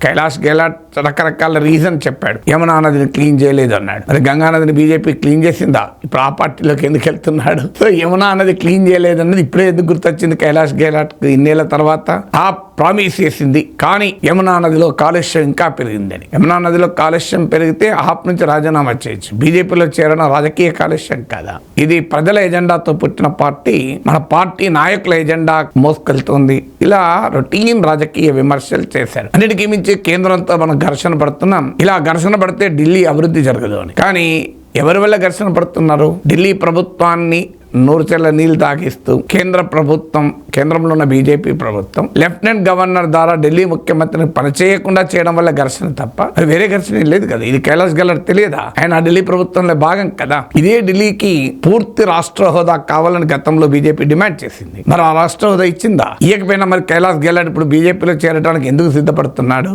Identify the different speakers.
Speaker 1: కైలాష్ గెహ్లాట్ రకరకాల రీజన్ చెప్పాడు. యమునా నదిని క్లీన్ చేయలేదు అన్నాడు. మరి గంగా నదిని బీజేపీ క్లీన్ చేసిందా? ఇప్పుడు ఆ పార్టీలోకి ఎందుకు వెళ్తున్నాడు? సో యమునా నది క్లీన్ చేయలేదు అన్నది ఇప్పుడే ఎందుకు గుర్తొచ్చింది కైలాష్ గెహ్లాట్ ఇన్నేళ్ల తర్వాత? ఆ ప్రామిస్ చేసింది, కానీ యమునా నదిలో కాలుష్యం ఇంకా పెరిగిందని. యమునా నదిలో కాలుష్యం పెరిగితే ఆప్ నుంచి రాజీనామా చేయొచ్చు. బీజేపీలో చేరడం రాజకీయ కాలుష్యం కాదా? ఇది ప్రజల ఎజెండాతో పుట్టిన పార్టీ, మన పార్టీ నాయకుల ఎజెండా మోసుకెళ్తుంది. ఇలా రొటీన్ రాజకీయ విమర్శలు చేశారు. అన్నిటికీ మించి కేంద్రంతో మనం ఘర్షణ పడుతున్నాం. ఇలా ఘర్షణ పడితే ఢిల్లీ అభివృద్ధి జరగదు అని. కానీ ఎవరి వల్ల ఘర్షణ పడుతున్నారు? ఢిల్లీ ప్రభుత్వాన్ని నూరుచెల్ల నీళ్లు తాగిస్తూ కేంద్రంలో ఉన్న బీజేపీ ప్రభుత్వం లెఫ్టినెంట్ గవర్నర్ ద్వారా ఢిల్లీ ముఖ్యమంత్రిని పనిచేయకుండా చేయడం వల్ల ఘర్షణ తప్ప వేరే ఘర్షణ లేదు కదా. ఇది కైలాష్ గెహ్లాట్ తెలియదా? ఆయన ఢిల్లీ ప్రభుత్వంలో భాగం కదా. ఇదే ఢిల్లీకి పూర్తి రాష్ట్ర హోదా కావాలని గతంలో బీజేపీ డిమాండ్ చేసింది. మరి ఆ రాష్ట్ర హోదా ఇచ్చిందా? ఇయ్యకపోయినా మరి కైలాష్ గెహ్లాట్ ఇప్పుడు బీజేపీలో చేరడానికి ఎందుకు సిద్ధపడుతున్నాడు?